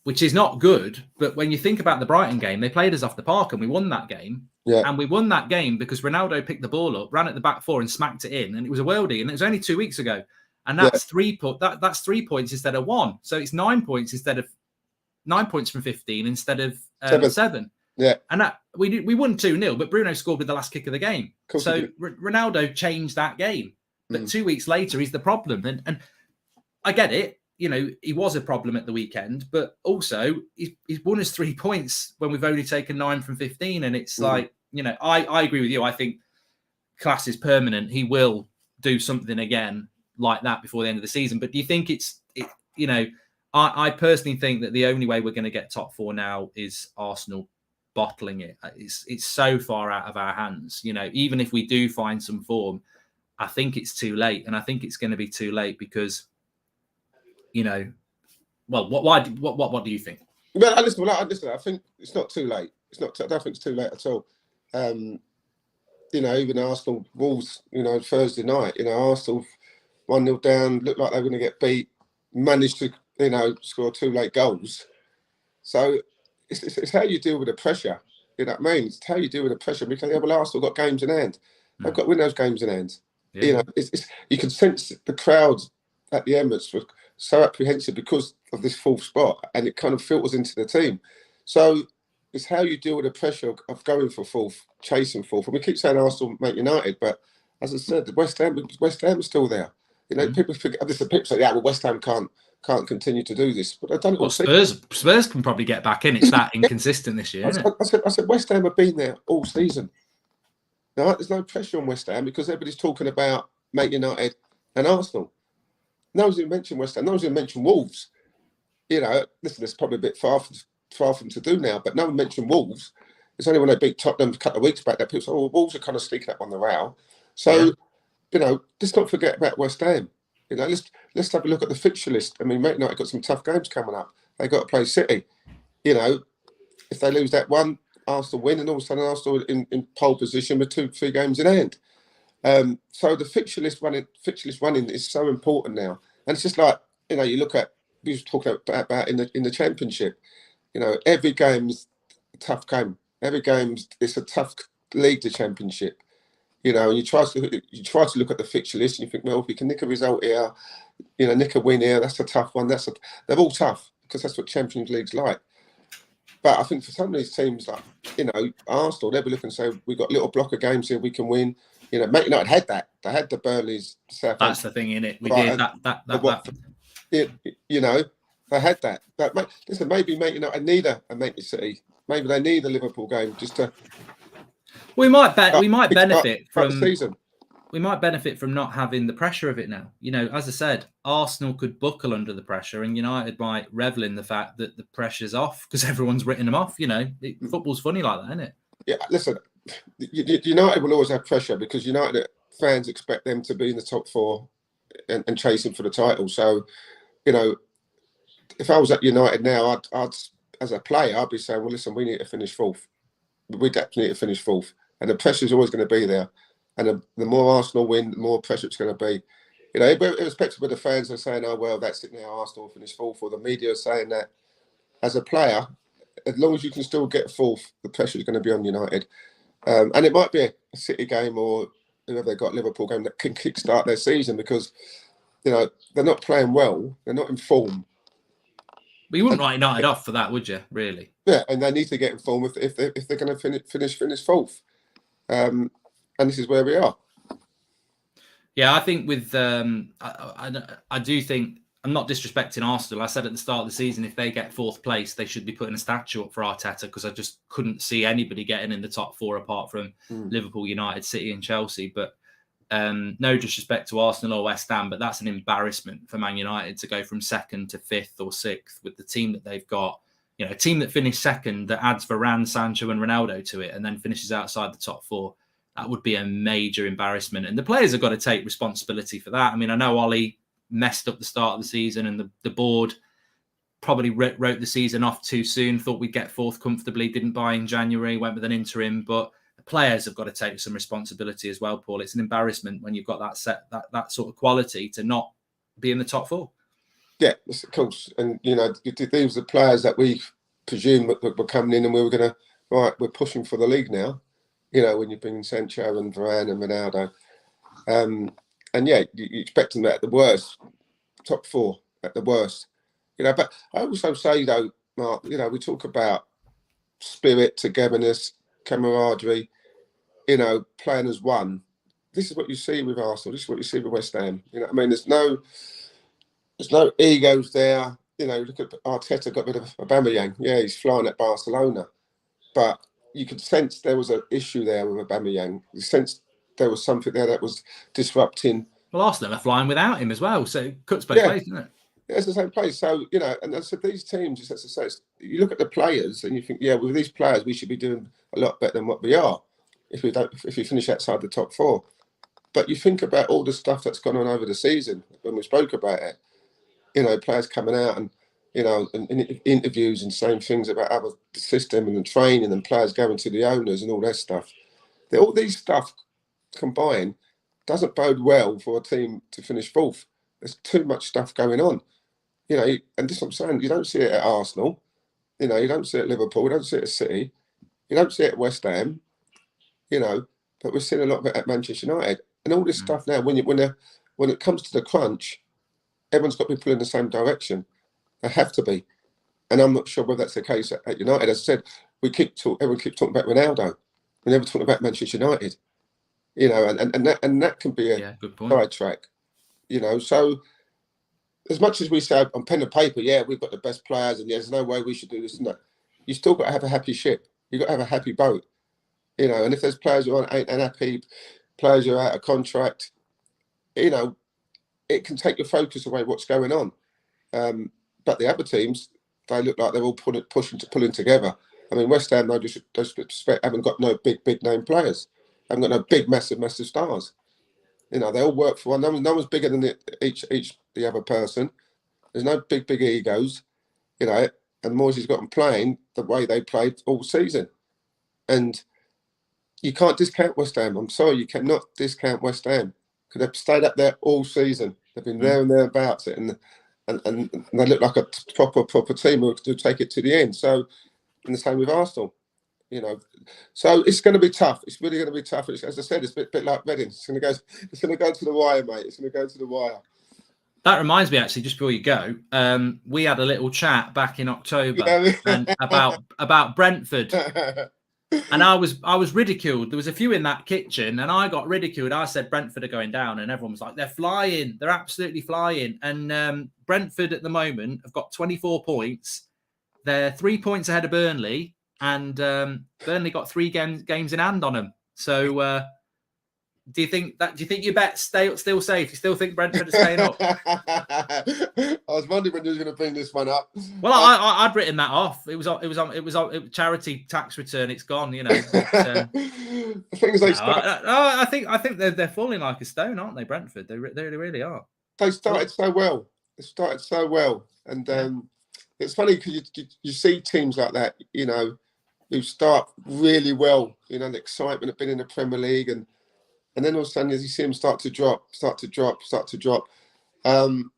which is not good. But when you think about the Brighton game, they played us off the park and we won that game. Yeah. And we won that game because Ronaldo picked the ball up, ran at the back 4 and smacked it in. And it was a worldie. And it was only 2 weeks ago. And that's 3 that's 3 points instead of 1. So it's 9 points instead of 9 points from 15 instead of 7. Yeah. And that we won 2-0, but Bruno scored with the last kick of the game. So Ronaldo changed that game. But 2 weeks later, he's the problem. And I get it. You know, he was a problem at the weekend, but also he's won us 3 points when we've only taken 9 from 15. And it's like, you know, I agree with you. I think class is permanent. He will do something again like that before the end of the season. But do you think you know, I personally think that the only way we're going to get top 4 now is Arsenal bottling it. It's so far out of our hands. You know, even if we do find some form, I think it's too late. And I think it's going to be too late because, you know, well, what do you think? Well, listen. I think it's not too late. I don't think it's too late at all. You know, even Arsenal Wolves, you know, Thursday night, you know, Arsenal 1-0 down, looked like they were going to get beat, managed to, you know, score 2 late goals. So it's how you deal with the pressure. You know what I mean? It's how you deal with the pressure because Arsenal got games in hand. They've got to win those games in hand. Yeah. You know, you can sense the crowd at the Emirates were so apprehensive because of this 4th spot, and it kind of filters into the team. So it's how you deal with the pressure of going for 4th, chasing 4th. And we keep saying Arsenal, Man United, but as I said, West Ham is still there. You know, people forget. People say, "Yeah, well, West Ham can't continue to do this," but I don't. Well, Spurs can probably get back in. It's that inconsistent this year, isn't it? I said, West Ham have been there all season. Now, there's no pressure on West Ham because everybody's talking about Man United and Arsenal. No one's even mentioned West Ham. No one's even mentioned Wolves. You know, listen, it's probably a bit far for them to do now, but no one mentioned Wolves. It's only when they beat Tottenham a couple of weeks back that people say, "Oh, Wolves are kind of sneaking up on the row." So, you know, let's not forget about West Ham. You know, let's have a look at the fixture list. I mean, Man United got some tough games coming up. They got to play City. You know, if they lose that one, Arsenal win, and all of a sudden Arsenal in pole position with 2-3 games in hand. So the fixture list running is so important now, and it's just like, you know, you look at we were talking about in the Championship. You know, every game's a tough game. Every game's it's a tough league, the Championship. you know, and you try to look at the fixture list and you think, well, if we can nick a result here, you know, nick a win here, that's a tough one. They're all tough because that's what Champions League's like. But I think for some of these teams, like, you know, Arsenal, they'll be looking and say, we've got a little block of games here we can win. You know, Man United had that. They had the Burnleys, Southampton. That's the thing, innit? We did that. You know, they had that. But listen, maybe Man United need a Manchester City. Maybe they need a Liverpool game just to. We might benefit from the season. We might benefit from not having the pressure of it now. You know, as I said, Arsenal could buckle under the pressure, and United might revel in the fact that the pressure's off because everyone's written them off. You know, football's funny like that, isn't it? Yeah, listen, United will always have pressure because United fans expect them to be in the top four and chasing for the title. So, you know, if I was at United now, I'd as a player, I'd be saying, well, listen, we need to finish fourth. We definitely need to finish fourth, and the pressure's always going to be there. And the more Arsenal win, the more pressure it's going to be. You know, irrespective of the fans are saying, oh, well, that's it now, Arsenal finish fourth, or the media are saying that. As a player, as long as you can still get fourth, the pressure is going to be on United. And it might be a City game or whoever they've got, Liverpool game, that can kickstart their season because, you know, they're not playing well. They're not in form. But you wouldn't write United off for that, would you, really? Yeah, and they need to get in form if they're going to finish fourth. And this is where we are. Yeah, I think with I do think, I'm not disrespecting Arsenal. I said at the start of the season, if they get fourth place, they should be putting a statue up for Arteta because I just couldn't see anybody getting in the top four apart from Liverpool, United, City and Chelsea. But no disrespect to Arsenal or West Ham, but that's an embarrassment for Man United to go from second to fifth or sixth with the team that they've got. You know, a team that finished second that adds Varane, Sancho and Ronaldo to it and then finishes outside the top four. That would be a major embarrassment. And the players have got to take responsibility for that. I mean, I know Ollie messed up the start of the season and the board probably wrote the season off too soon, thought we'd get fourth comfortably, didn't buy in January, went with an interim. But the players have got to take some responsibility as well, Paul. It's an embarrassment when you've got that sort of quality to not be in the top four. Yeah, of course. And, you know, these are the players that we presumed were coming in and we were going to, right, we're pushing for the league now. You know, when you bring Sancho and Varane and Ronaldo. And yeah, you expect them at the worst, top four at the worst. You know, but I also say, though, Mark, you know, we talk about spirit, togetherness, camaraderie, you know, playing as one. This is what you see with Arsenal. This is what you see with West Ham. You know what I mean? There's no egos there. You know, look at Arteta got rid of Aubameyang. Yeah, he's flying at Barcelona. But you could sense there was an issue there with Aubameyang. You sensed there was something there that was disrupting. Well, Arsenal are flying without him as well, so it cuts both ways, doesn't it? Yeah, it's the same place. So, you know, and I said these teams, as I say, you look at the players and you think, yeah, with these players, we should be doing a lot better than what we are if we finish outside the top four. But you think about all the stuff that's gone on over the season when we spoke about it. You know, players coming out and, you know, and interviews and saying things about the system and the training and players going to the owners and all that stuff. All these stuff combined doesn't bode well for a team to finish fourth. There's too much stuff going on. You know, and this is what I'm saying, you don't see it at Arsenal. You know, you don't see it at Liverpool. You don't see it at City. You don't see it at West Ham. You know, but we're seeing a lot of it at Manchester United. And all this stuff now, when it comes to the crunch, everyone's got to be pulling in the same direction. They have to be. And I'm not sure whether that's the case at United. As I said, everyone keeps talking about Ronaldo. We never talk about Manchester United. You know, and that can be a sidetrack. You know, so as much as we say on pen and paper, yeah, we've got the best players and there's no way we should do this and that, you still got to have a happy ship. You've got to have a happy boat. You know, and if there's players who ain't unhappy, players who are out of contract, you know, it can take your focus away what's going on. But the other teams, they look like they're all pulling together. I mean, West Ham, no disrespect, haven't got no big name players. Haven't got no big, massive stars. You know, they all work for one. No one's bigger than the other person. There's no big egos. You know, and Moyes has got them playing the way they played all season. And you can't discount West Ham. I'm sorry, you cannot discount West Ham because they've stayed up there all season. They've been there and thereabouts it, and they look like a proper team who take it to the end. So, and the same with Arsenal. So it's going to be tough. It's really going to be tough. As I said, it's a bit like Reading. It's going to go to the wire, mate. It's going to go to the wire. That reminds me, actually, just before you go, we had a little chat back in October and about Brentford, and I was ridiculed. There was a few in that kitchen, and I got ridiculed. I said Brentford are going down, and everyone was like, "They're flying. They're absolutely flying." And Brentford at the moment have got 24 points. They're 3 points ahead of Burnley, and Burnley got 3 games in hand on them. So. Do you think your bet still safe? You still think Brentford are staying up? I was wondering when you were going to bring this one up. Well, I'd written that off. It was on charity tax return. It's gone. But, things they start. I think they're falling like a stone, aren't they? Brentford, they really are. They started so well. And it's funny because you see teams like that, who start really well. The excitement of being in the Premier League and then all of a sudden, as you see them start to drop. I'm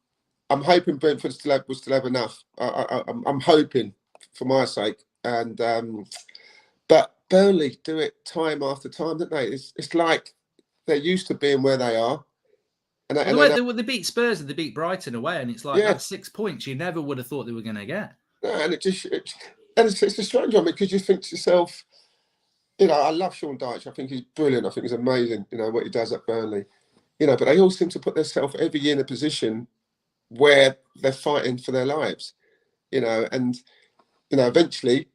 hoping Brentford will still have enough. I'm hoping for my sake. But Burnley do it time after time, don't they? It's like they're used to being where they are. They beat Spurs and they beat Brighton away, and it's like that's 6 points you never would have thought they were going to get. No, and it's a strange one because you think to yourself, I love Sean Dyche. I think he's brilliant. I think he's amazing, what he does at Burnley. But they all seem to put themselves every year in a position where they're fighting for their lives, and, eventually,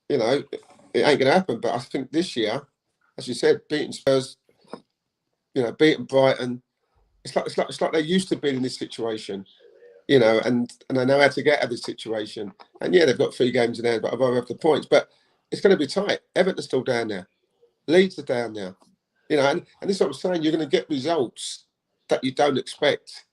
it ain't going to happen. But I think this year, as you said, beating Spurs, beating Brighton, it's like they're used to being in this situation, and they know how to get out of this situation. And they've got 3 games in hand, but I've over the points. But it's going to be tight. Everton's still down there. Leeds are down there. And this is what I'm saying. You're going to get results that you don't expect.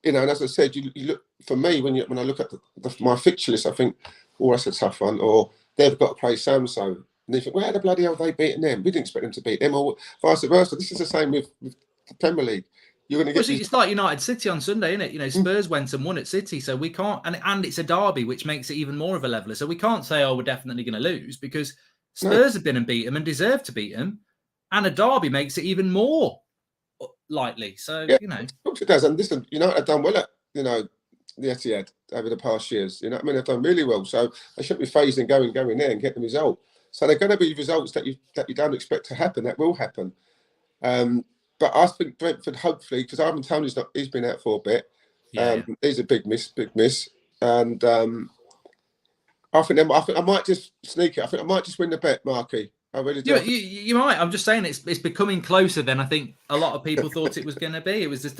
And as I said, you look for me when I look at my fixture list, I think, that's a tough one. Or they've got to play so-and-so. And you think, where the bloody hell have they beaten them? We didn't expect them to beat them, or vice versa. This is the same with the Premier League. You're going to get. It's like United City on Sunday, isn't it? Spurs went and won at City, so we can't. And it's a derby, which makes it even more of a leveler. So we can't say, we're definitely going to lose because Spurs have been and beat them and deserve to beat them, and a derby makes it even more likely. So of course it does. And listen, United have done well at the Etihad over the past years. They've done really well. So they shouldn't be phased in going there and getting the result. So they're going to be results that you don't expect to happen. That will happen. But I think Brentford, hopefully, because Ivan Toney's he's been out for a bit. He's a big miss. And I think I might just sneak it. I think I might just win the bet, Marky. I really do. You might. I'm just saying it's becoming closer than I think a lot of people thought it was going to be. It was just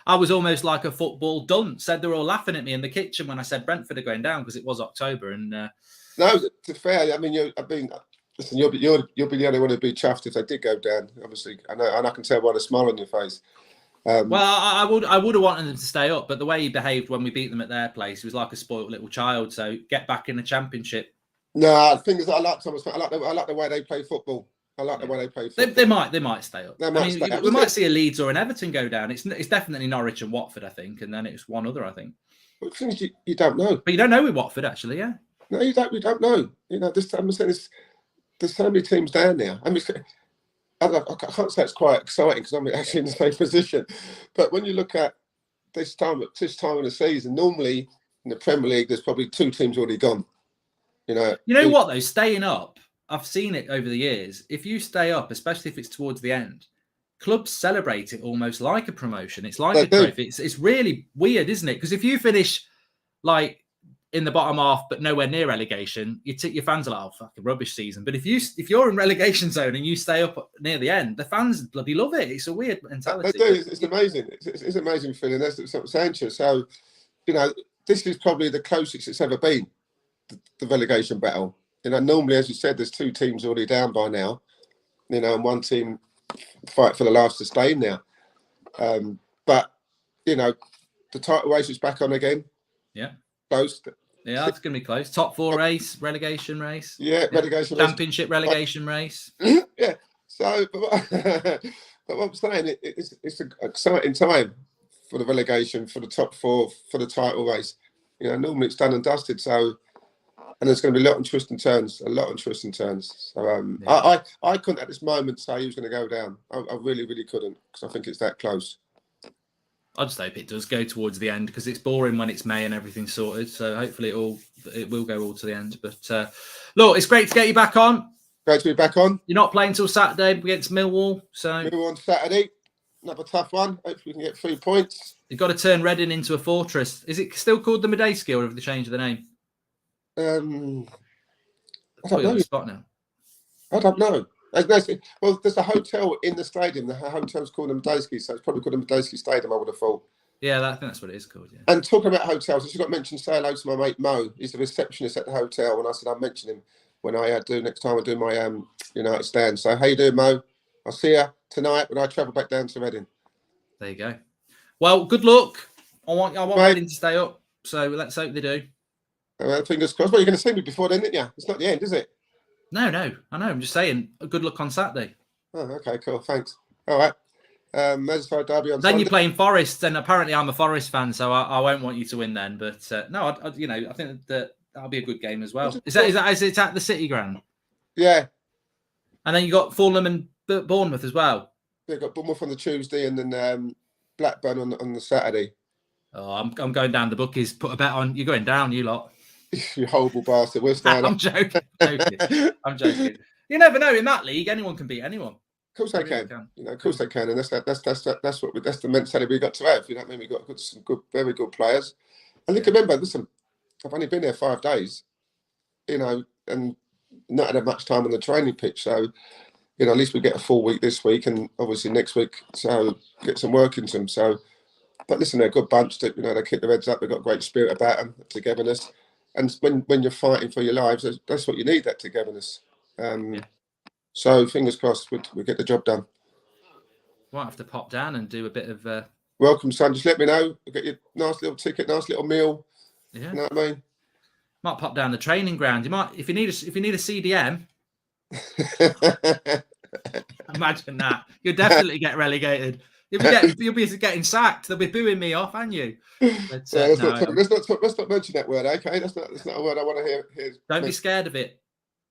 I was almost like a football dunce. They were all laughing at me in the kitchen when I said Brentford are going down because it was October. And no, to be fair, listen, you'll be the only one who'd be chuffed if they did go down. Obviously, I know, and I can tell by the smile on your face. Well, I would have wanted them to stay up, but the way he behaved when we beat them at their place, he was like a spoiled little child. So get back in the Championship. No, the thing is, I like Thomas. I like the way they play football. I like the way they play football. They might stay up. We might see a Leeds or an Everton go down. It's definitely Norwich and Watford, I think, and then it's one other, I think. But things you don't know. But you don't know with Watford, actually, yeah. No, you don't. We don't know. This time I'm saying there's so many teams down there. I can't say it's quite exciting because I'm actually in the same position. But when you look at this time of the season, normally in the Premier League, there's probably 2 teams already gone. You know what though? Staying up, I've seen it over the years. If you stay up, especially if it's towards the end, clubs celebrate it almost like a promotion. It's like a trophy. It's really weird, isn't it? Because if you finish like in the bottom half, but nowhere near relegation, your fans are like, "Oh, fucking rubbish season." But if you're in relegation zone and you stay up near the end, the fans bloody love it. It's a weird mentality. They do. It's amazing. It's an amazing feeling. That's what I'm saying to you. So, this is probably the closest it's ever been, the relegation battle. Normally, as you said, there's 2 teams already down by now. And one team fight for the last to stay in there. But the title race is back on again. Yeah. Close. Yeah, it's going to be close. Top 4 race, relegation race. Yeah, relegation Championship race. relegation race. Yeah. So, but what I'm saying, it's an exciting time for the relegation, for the top 4, for the title race. Normally it's done and dusted. So, and there's going to be a lot of twists and turns. So I couldn't at this moment say he was going to go down. I really, really couldn't, because I think it's that close. I just hope it does go towards the end, because it's boring when it's May and everything's sorted. So hopefully it will go all to the end. But look, it's great to get you back on. Great to be back on. You're not playing till Saturday against Millwall. So Millwall on Saturday. Another tough one. Hopefully we can get 3 points. You've got to turn Reading into a fortress. Is it still called the Medeski, or have they changed the name? I don't know. Spot now. I don't know. Well, there's a hotel in the stadium. The hotel's called the Medeski, so it's probably called the Medeski Stadium, I would have thought. Yeah, I think that's what it is called, yeah. And talking about hotels, I just got mentioned, say hello to my mate Mo. He's the receptionist at the hotel, and I said I'll mention him when I do next time I do my United stand. So how you doing, Mo? I'll see you tonight when I travel back down to Reading. There you go. Well, good luck. I want Reading to stay up, so let's hope they do. Fingers crossed. Well, you're going to see me before then, didn't you? It's not the end, is it? No. I know. I'm just saying. Good luck on Saturday. Oh, okay, cool. Thanks. All right. Merseyside derby on Then Sunday. you're playing Forest, and apparently I'm a Forest fan, so I won't want you to win then. But no, I think that'll be a good game as well. Is it at the City Ground? Yeah. And then you got Fulham and Bournemouth as well. They've got Bournemouth on the Tuesday, and then Blackburn on the Saturday. Oh, I'm going down the bookies. Put a bet on. You're going down, you lot. You horrible bastard. We're staying I'm joking. I'm joking. You never know. In that league, anyone can beat anyone. Of course they can. You know, of course they can, and that's the mentality we've got to have. You know what I mean? We've got some very good players. And you can remember, listen, I've only been there 5 days, you know, and not had much time on the training pitch. So, you know, at least we get a full week this week, and obviously next week, so get some work into them. So, but listen, they're a good bunch. That, you know, they keep their heads up. They've got great spirit about them, togetherness. And when you're fighting for your lives, that's what you need, that togetherness. So fingers crossed we get the job done. Might have to pop down and do a bit of welcome, son. Just let me know. We'll get you a nice little ticket, nice little meal. Yeah. You know what I mean? Might pop down the training ground. You might, if you need a CDM. Imagine that. You'll definitely get relegated. You'll be getting sacked. They'll be booing me off, aren't you? But, let's not mention that word, okay? That's not a word I want to hear. Don't be scared of it.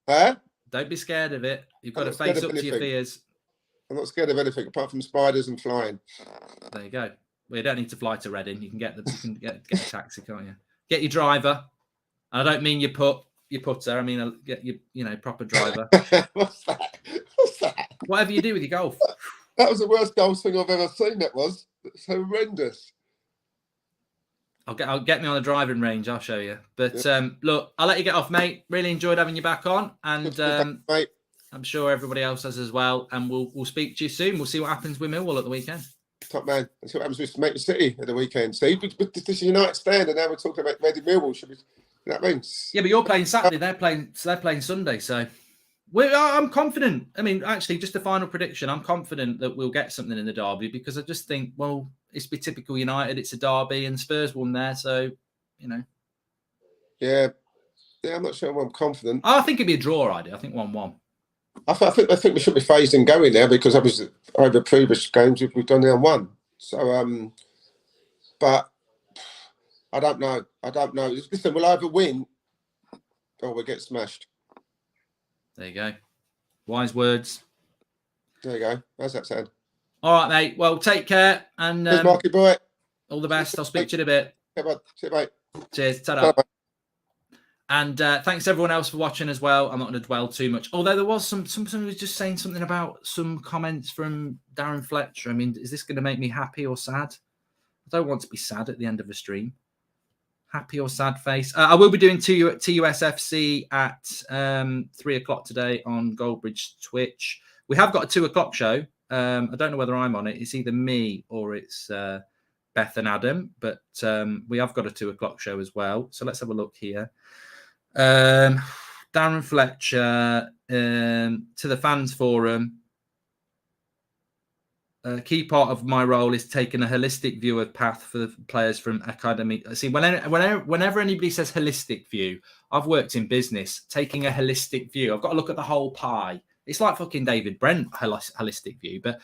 Huh? Don't be scared of it. You've got to face up to your fears. I'm not scared of anything apart from spiders and flying. There you go. Well, you don't need to fly to Reading. You can get a taxi, can't you? Get your driver. And I don't mean your putter. I mean get your proper driver. What's that? Whatever you do with your golf. That was the worst golf thing I've ever seen. That was. It's horrendous. I'll get me on the driving range. I'll show you. But look, I'll let you get off, mate. Really enjoyed having you back on, and mate. I'm sure everybody else has as well. And we'll speak to you soon. We'll see what happens with Millwall at the weekend. Top man. Let's see what happens with Manchester City at the weekend. See, but this is United stand, and now we're talking about Reading Millwall. Should we? You know what I mean? Yeah, but you're playing Saturday. They're playing Sunday. So I'm confident. I mean, actually, just a final prediction. I'm confident that we'll get something in the derby, because I just think, well, it's be typical United. It's a derby, and Spurs won there, so you know. Yeah, I'm not sure. I'm confident. I think it'd be a draw idea. I think 1-1. I think we should be phased in going there, because obviously over previous games we've gone there and won. So, but I don't know. Listen, we'll either win or we'll get smashed. There you go. Wise words. There you go. How's that sound? All right, mate. Well, take care, and Marky boy. All the best. I'll speak to you in a bit. Okay, bud. See you, mate. Cheers. Ta-da. And thanks everyone else for watching as well. I'm not going to dwell too much. Although there was somebody was just saying something about some comments from Darren Fletcher. I mean, is this going to make me happy or sad? I don't want to be sad at the end of a stream. Happy or sad face. I will be doing TUSFC at 3 o'clock today on Goldbridge Twitch. We have got a 2 o'clock show. I don't know whether I'm on it. It's either me or it's Beth and Adam. But we have got a 2 o'clock show as well. So let's have a look here. Darren Fletcher to the fans forum. A key part of my role is taking a holistic view of path for the players from academy. See, whenever anybody says holistic view, I've worked in business. Taking a holistic view, I've got to look at the whole pie. It's like fucking David Brent, holistic view. But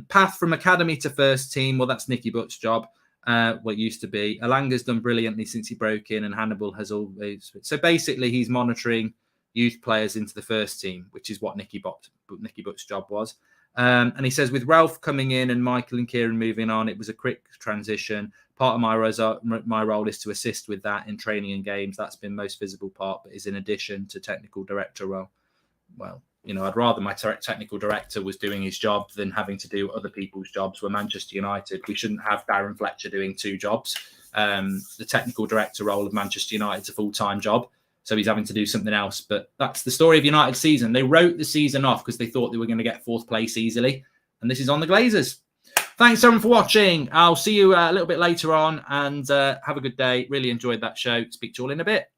path from academy to first team, well, that's Nicky Butt's job. what used to be. Alanga's done brilliantly since he broke in, and Hannibal has always. So basically, he's monitoring youth players into the first team, which is what Nicky Butt's job was. And he says, with Ralph coming in and Michael and Kieran moving on, it was a quick transition. Part of my role is to assist with that in training and games. That's been most visible part, but is in addition to technical director role. Well, you know, I'd rather my technical director was doing his job than having to do other people's jobs. We're Manchester United. We shouldn't have Darren Fletcher doing 2 jobs. The technical director role of Manchester United is a full-time job, so he's having to do something else. But that's the story of United's season. They wrote the season off because they thought they were going to get 4th place easily, and this is on the Glazers. Thanks, everyone, for watching. I'll see you a little bit later on, and have a good day. Really enjoyed that show. Speak to you all in a bit.